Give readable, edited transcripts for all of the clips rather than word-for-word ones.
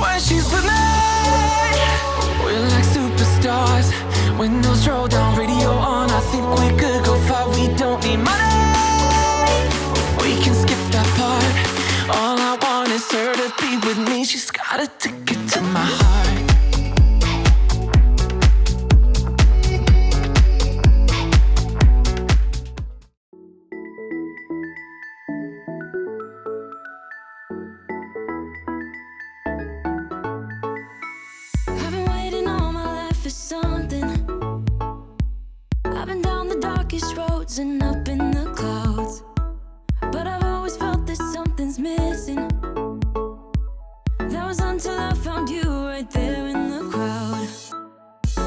when she's with me. We're like superstars. Windows roll down, radio on. I think we could go far. We don't need money. We can skip that part. All I want is her to be with me. She's got a ticket to my heart. I've been waiting all my life for something. I've been down the darkest roads and up in the clouds, but I've always felt that something's missing. That was until I found you right there in the crowd.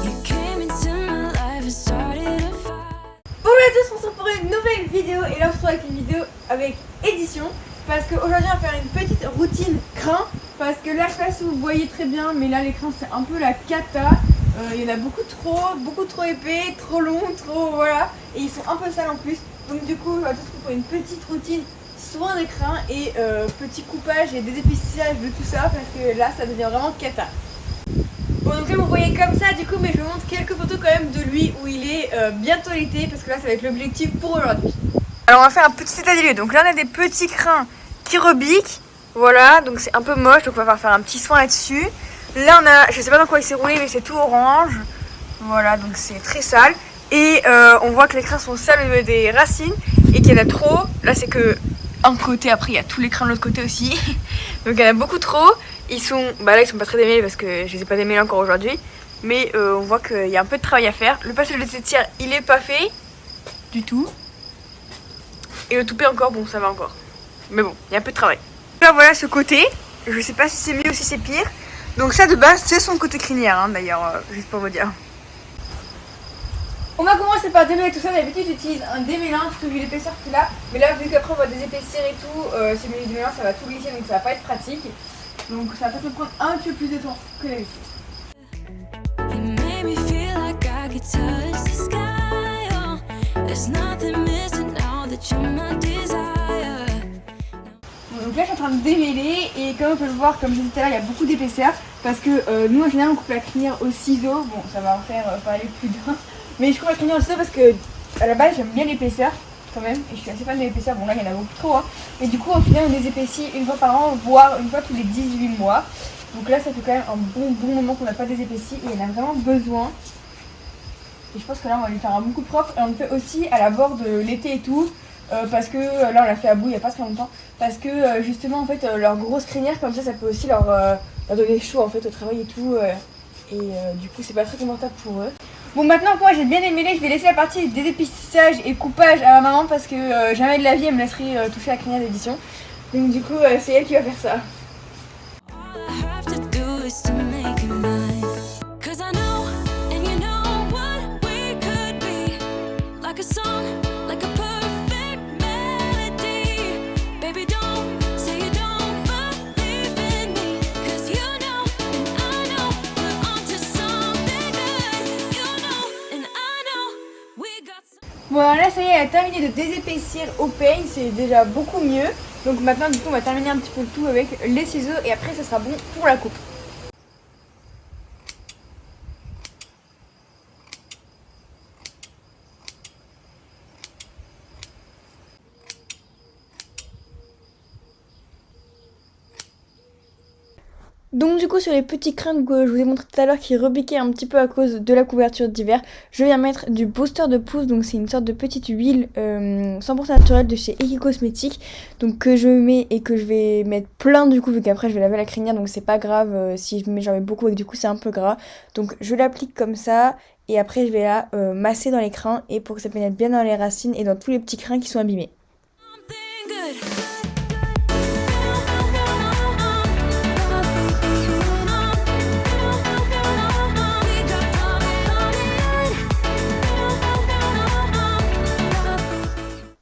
You came into my life and started a fire. Bonjour à tous, on se retrouve pour une nouvelle vidéo et là on se retrouve avec une vidéo avec édition parce qu'aujourd'hui on va faire une petite routine crin parce que là je sais pas si vous voyez très bien mais là les crins c'est un peu la cata. Il y en a beaucoup trop épais, trop longs, trop voilà et ils sont un peu sales en plus donc du coup on va tous se retrouver pour une petite routine soin des crins et petit coupage et désépaississage de tout ça parce que là ça devient vraiment cata. Bon donc là vous voyez comme ça du coup mais je vous montre quelques photos quand même de lui où il est bientôt l'été parce que là ça va être l'objectif pour aujourd'hui. Alors on va faire un petit état des lieux, donc là on a des petits crins qui rebiquent, voilà donc c'est un peu moche donc on va faire un petit soin là-dessus. Là on a, je sais pas dans quoi il s'est roulé mais c'est tout orange, voilà donc c'est très sale et on voit que les crins sont sales au niveau des racines et qu'il y en a trop, là c'est que un côté, après il y a tous les crins de l'autre côté aussi donc il y en a beaucoup trop. Ils sont, bah là ils sont pas très démêlés parce que je les ai pas démêlés encore aujourd'hui. Mais on voit qu'il y a un peu de travail à faire. Le passage de tétière il est pas fait du tout. Et le toupet encore, bon ça va encore. Mais bon, il y a un peu de travail. Là voilà ce côté. Je sais pas si c'est mieux ou si c'est pire. Donc ça de base c'est son côté crinière hein, d'ailleurs, juste pour vous dire. On va commencer par démêler tout ça. D'habitude j'utilise un démêlant plutôt vu l'épaisseur qu'il a. Mais là vu qu'après on va désépaissir et tout, si je mets du démêlant ça va tout glisser donc ça va pas être pratique. Donc ça va peut-être me prendre un peu plus de temps que d'habitude. You made me feel like I could touch the sky. Oh, there's nothing missing now that you're my desire. Bon, donc là je suis en train de démêler et comme on peut le voir, comme je disais tout à l'heure, il y a beaucoup d'épaisseur parce que nous en général on coupe la crinière au ciseau. Bon ça va en faire pas aller plus d'un, mais je coupe la crinière au ciseau parce que à la base j'aime bien l'épaisseur quand même et je suis assez fan de l'épaisseur. Bon là il y en a beaucoup trop hein. Et du coup au final on les épaissit une fois par an voire une fois tous les 18 mois. Donc là ça fait quand même un bon moment qu'on n'a pas désépaissi et il en a vraiment besoin. Et je pense que là on va lui faire un bon coup propre et on le fait aussi à la bord de l'été et tout parce que là on l'a fait à bout il n'y a pas très longtemps parce que justement en fait leur grosse crinière comme ça peut aussi leur donner chaud en fait au travail et tout et du coup c'est pas très confortable pour eux. Bon maintenant que moi j'ai bien démêlé, je vais laisser la partie désépissage et coupage à ma maman parce que jamais de la vie elle me laisserait toucher la crinière d'édition. Donc du coup c'est elle qui va faire ça. All I have to do is to make you mine. 'Cause I know, and you know what we could be. Like a song, like a perfect melody. Baby, don't say you don't believe in me. 'Cause you know, and I know, we're onto something good. You know, and I know, we got some. Bon alors là ça y est, elle a terminé de désépaissir au peigne, c'est déjà beaucoup mieux. Donc maintenant du coup on va terminer un petit peu le tout avec les ciseaux et après ça sera bon pour la coupe. Donc du coup sur les petits crins que je vous ai montré tout à l'heure qui rebiquaient un petit peu à cause de la couverture d'hiver, je viens mettre du booster de pouce, donc c'est une sorte de petite huile 100% naturelle de chez Eki Cosmétiques, donc que je mets et que je vais mettre plein du coup vu qu'après je vais laver la crinière donc c'est pas grave si je mets j'en mets beaucoup et que du coup c'est un peu gras, donc je l'applique comme ça et après je vais la masser dans les crins et pour que ça pénètre bien dans les racines et dans tous les petits crins qui sont abîmés. Something good.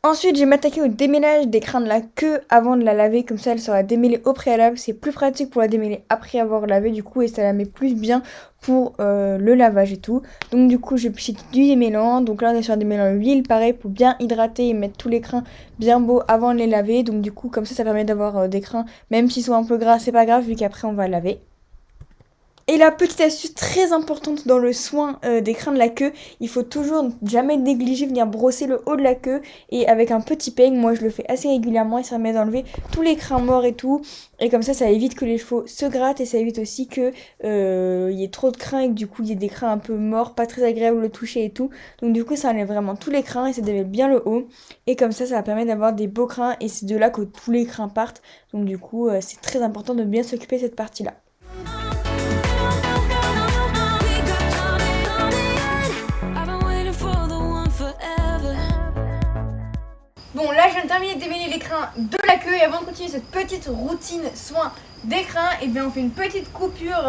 Ensuite, je vais m'attaquer au démêlage des crins de la queue avant de la laver, comme ça elle sera démêlée au préalable. C'est plus pratique pour la démêler après avoir lavé du coup et ça la met plus bien pour le lavage et tout. Donc du coup, je pchite du démêlant. Donc là, on est sur un démêlant huile, pareil pour bien hydrater et mettre tous les crins bien beaux avant de les laver. Donc du coup, comme ça permet d'avoir des crins, même s'ils sont un peu gras, c'est pas grave vu qu'après on va laver. Et la petite astuce très importante dans le soin des crins de la queue, il faut toujours jamais négliger venir brosser le haut de la queue et avec un petit peigne, moi je le fais assez régulièrement et ça permet d'enlever tous les crins morts et tout. Et comme ça évite que les chevaux se grattent et ça évite aussi que y ait trop de crins et que du coup il y ait des crins un peu morts, pas très agréables au toucher et tout. Donc du coup ça enlève vraiment tous les crins et ça dévèle bien le haut. Et comme ça va permettre d'avoir des beaux crins et c'est de là que tous les crins partent. Donc du coup c'est très important de bien s'occuper de cette partie-là. Bon là je viens de terminer de démêler les crins de la queue et avant de continuer cette petite routine soin des crins, et bien on fait une petite coupure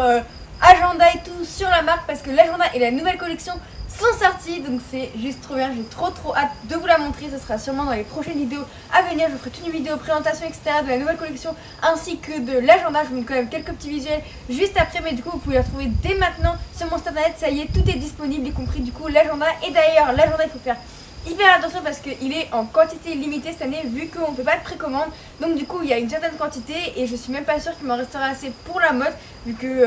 agenda et tout sur la marque parce que l'agenda et la nouvelle collection sont sortis, donc c'est juste trop bien, j'ai trop hâte de vous la montrer. Ce sera sûrement dans les prochaines vidéos à venir, je vous ferai toute une vidéo présentation etc de la nouvelle collection ainsi que de l'agenda. Je vous montre quand même quelques petits visuels juste après, mais du coup vous pouvez la trouver dès maintenant sur mon site internet, ça y est, tout est disponible y compris du coup l'agenda. Et d'ailleurs l'agenda il faut faire hyper attention parce qu'il est en quantité limitée cette année vu qu'on ne fait pas de précommande. Donc du coup il y a une certaine quantité et je suis même pas sûre qu'il m'en restera assez pour la mode vu que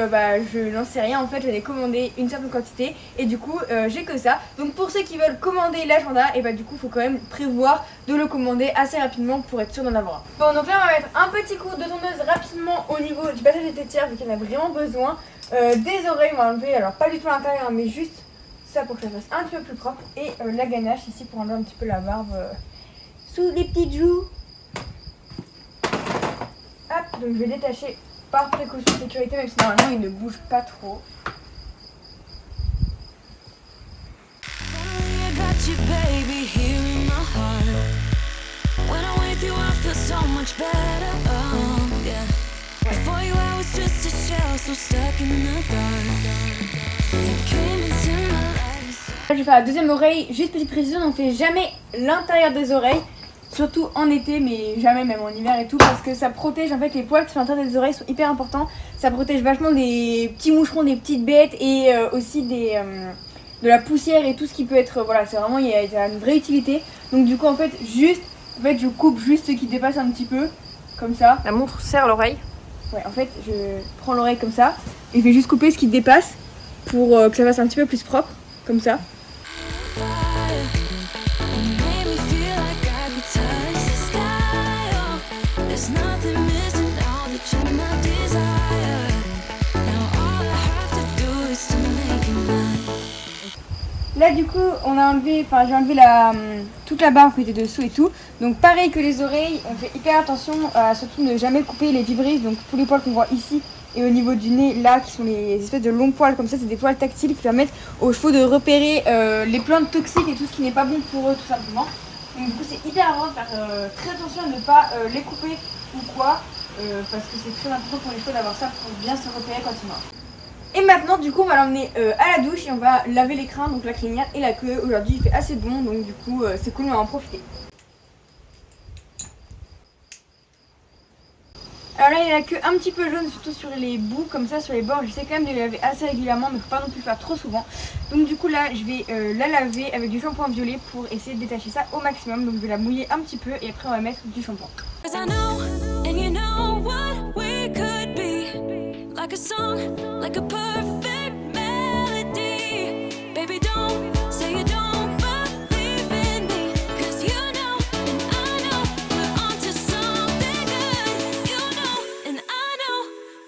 je n'en sais rien en fait. J'en ai commandé une certaine quantité et du coup j'ai que ça. Donc pour ceux qui veulent commander l'agenda, et du coup il faut quand même prévoir de le commander assez rapidement pour être sûr d'en avoir un. Bon donc là on va mettre un petit coup de tondeuse rapidement au niveau du passage des tétières vu qu'il y en a vraiment besoin. Des oreilles on va enlever, alors pas du tout à l'intérieur mais juste ça pour que ça fasse un petit peu plus propre, et la ganache ici pour enlever un petit peu la barbe sous les petites joues. Hop, donc je vais détacher par précaution de sécurité même si normalement il ne bouge pas trop. Je vais faire la deuxième oreille. Juste petite précision, on ne fait jamais l'intérieur des oreilles, surtout en été, mais jamais même en hiver et tout, parce que ça protège en fait les poils qui sont à l'intérieur des oreilles sont hyper importants. Ça protège vachement des petits moucherons, des petites bêtes et aussi de la poussière et tout ce qui peut être, voilà, c'est vraiment, il y a une vraie utilité. Donc du coup en fait je coupe juste ce qui dépasse un petit peu, comme ça. La montre serre l'oreille. Ouais, en fait je prends l'oreille comme ça et je vais juste couper ce qui dépasse pour que ça fasse un petit peu plus propre, comme ça. Là du coup on a enlevé, j'ai enlevé toute la barbe qui était dessous et tout. Donc pareil que les oreilles, on fait hyper attention à surtout ne jamais couper les vibrisses, donc tous les poils qu'on voit ici et au niveau du nez là qui sont les espèces de longs poils comme ça, c'est des poils tactiles qui permettent aux chevaux de repérer les plantes toxiques et tout ce qui n'est pas bon pour eux tout simplement. Donc du coup c'est hyper important de faire très attention à ne pas les couper ou quoi, parce que c'est très important pour les chevaux d'avoir ça pour bien se repérer quand ils mangent. Et maintenant du coup on va l'emmener à la douche et on va laver les crins, donc la crinière et la queue. Aujourd'hui il fait assez bon donc du coup c'est cool, on va en profiter. Alors là il y a la queue un petit peu jaune, surtout sur les bouts comme ça, sur les bords. J'essaie quand même de les laver assez régulièrement mais faut pas non plus le faire trop souvent. Donc du coup là je vais la laver avec du shampoing violet pour essayer de détacher ça au maximum. Donc je vais la mouiller un petit peu et après on va mettre du shampoing. Like a song, like a perfect melody. Baby, don't say you don't believe in me, 'cause you know and I know we're onto something good. You know and I know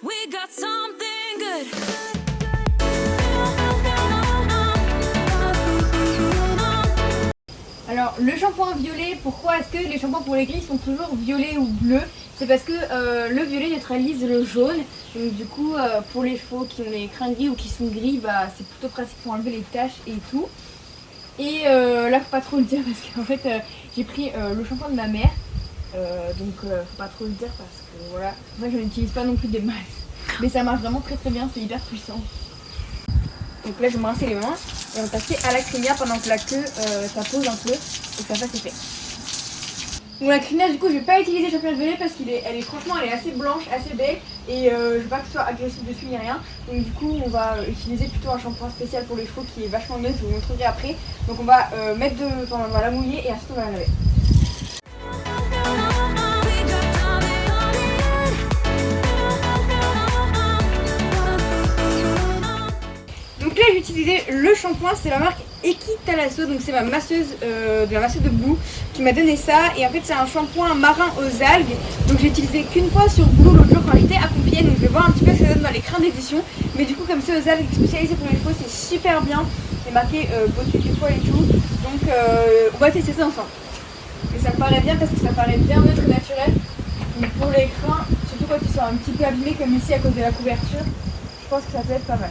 we got something good. Alors le shampoing violet, pourquoi est-ce que les shampoings pour les gris sont toujours violets ou bleus? C'est parce que le violet neutralise le jaune. Donc du coup pour les chevaux qui ont les crins gris ou qui sont gris, c'est plutôt pratique pour enlever les taches et tout. Et là faut pas trop le dire parce qu'en fait j'ai pris le shampoing de ma mère. Donc faut pas trop le dire parce que voilà, moi je n'utilise pas non plus des masses. Mais ça marche vraiment très bien, c'est hyper puissant. Donc là je vais me rincer les mains et on va passer à la crinière pendant que la queue ça pose un peu et ça fasse effet. Bon la crinière du coup je vais pas utiliser le shampoing violet parce qu'elle est franchement elle est assez blanche, assez belle et je veux pas que ce soit agressif dessus ni rien. Donc du coup on va utiliser plutôt un shampoing spécial pour les chevaux qui est vachement neutre, je vous montrerai après. Donc on va on va la mouiller et ensuite on va la laver. utilisé le shampoing, c'est la marque Equitalasso, donc c'est ma masseuse de la masseuse de boue qui m'a donné ça. Et en fait c'est un shampoing marin aux algues, donc j'ai utilisé qu'une fois sur boulot l'autre jour quand j'étais à Compiègne, donc je vais voir un petit peu ce que ça donne dans les crins d'édition. Mais du coup comme c'est aux algues spécialisé pour les cheveux, c'est super bien, c'est marqué beauté du poil et tout, donc on va tester ça ensemble. Et ça me paraît bien parce que ça paraît bien neutre et naturel. Donc pour les crins, surtout quand ils sont un petit peu abîmés comme ici à cause de la couverture, je pense que ça peut être pas mal.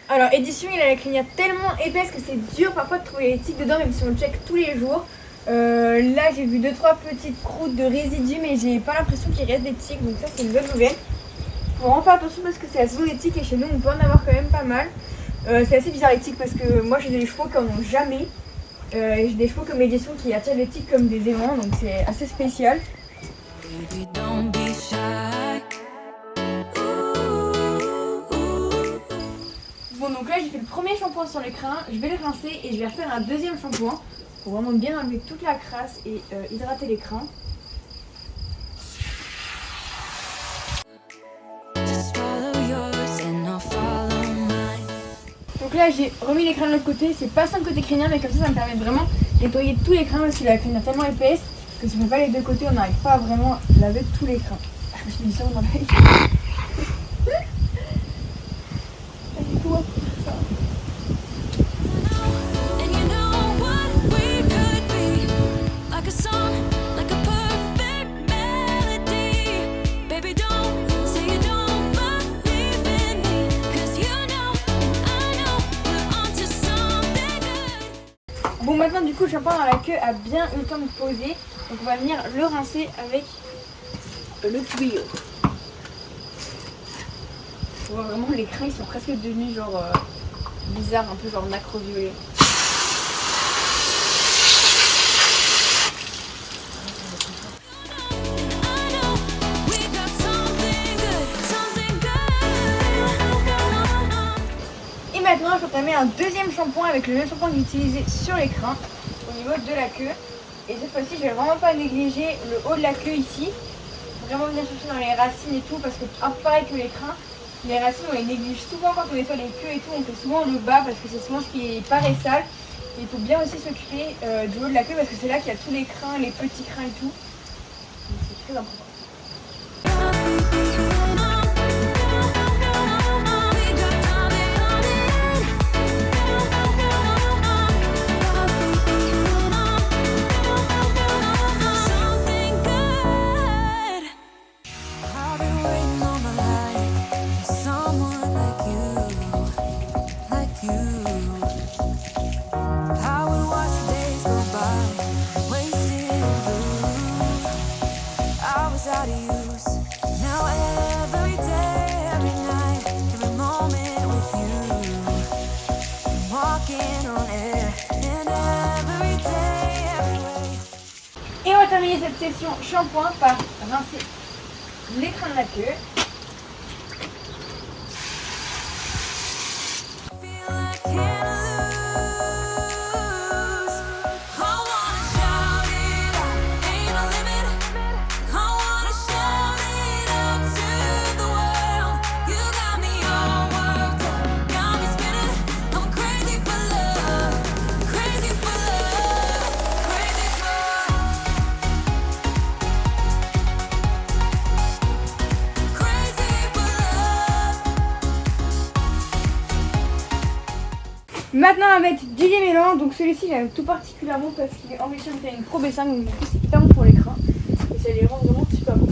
Alors édition, il a la crinière tellement épaisse que c'est dur parfois de trouver les tiques dedans, même si on le check tous les jours. Là j'ai vu 2-3 petites croûtes de résidus, mais j'ai pas l'impression qu'il reste des tiques, donc ça c'est une bonne nouvelle. Faut vraiment faire attention parce que c'est la saison des tiques et chez nous on peut en avoir quand même pas mal. C'est assez bizarre les tiques parce que moi j'ai des chevaux qui en ont jamais. Et j'ai des chevaux comme édition qui attirent les tiques comme des aimants, donc c'est assez spécial. Bon donc là j'ai fait le premier shampoing sur les crins, je vais les rincer et je vais refaire un deuxième shampoing pour vraiment bien enlever toute la crasse et hydrater les crins. Donc là j'ai remis les crins de l'autre côté, c'est pas ça le côté crânien mais comme ça me permet de vraiment nettoyer tous les crins parce que la crinière est tellement épaisse que si on fait pas les deux côtés on n'arrive pas à vraiment laver tous les crins. Je me suis mis ça dans l'œil. Bon maintenant du coup le shampoing dans la queue a bien eu le temps de poser, donc on va venir le rincer avec le tuyau. On voit vraiment les crins ils sont presque devenus genre bizarres, un peu genre nacre violet. Maintenant, je vais entamer un deuxième shampoing avec le même shampoing que j'ai utilisé sur les crins au niveau de la queue. Et cette fois-ci, je vais vraiment pas négliger le haut de la queue ici. Vraiment bien chercher dans les racines et tout parce que pareil que les crins, les racines on les néglige souvent quand on nettoie les queues et tout. On fait souvent le bas parce que c'est souvent ce qui paraît sale. Et il faut bien aussi s'occuper du haut de la queue parce que c'est là qu'il y a tous les crins, les petits crins et tout. Donc c'est très important. Et on va terminer cette session shampoing par rincer les crins de la queue. Maintenant on va mettre du démêlant, donc celui-ci j'aime tout particulièrement parce qu'il est enrichi en vitamine Pro B5, donc du coup c'est hyper bon pour les crins et ça les rend vraiment super bons.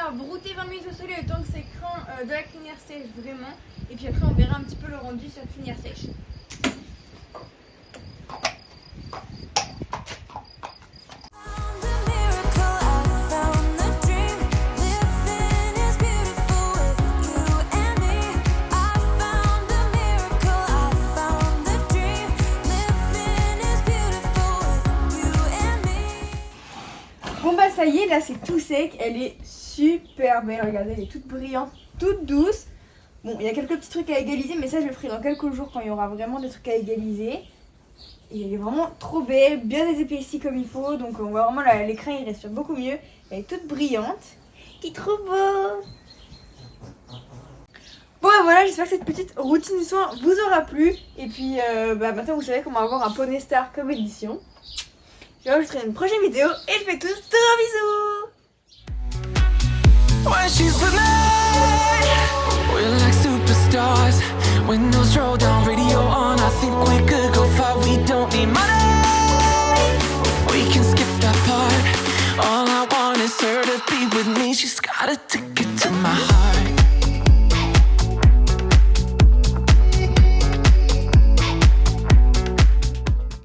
va brouter 20 minutes au soleil le temps que ces crins de la crinière sèchent vraiment. Et puis après on verra un petit peu le rendu sur la crinière sèche. Bon bah ça y est, là c'est tout sec, elle est super belle, regardez, elle est toute brillante, toute douce. Bon, il y a quelques petits trucs à égaliser, mais ça je le ferai dans quelques jours quand il y aura vraiment des trucs à égaliser. Et elle est vraiment trop belle, bien épaissie comme il faut, donc on voit vraiment l'écran il respire beaucoup mieux. Elle est toute brillante, c'est trop beau. Bon bah voilà, j'espère que cette petite routine de soin vous aura plu. Et puis maintenant vous savez comment avoir un poney star comme édition. Je vais enregistrer une prochaine vidéo et je fais tous gros bisous. When she's with me, we're like superstars. Windows roll down, radio on. I think we could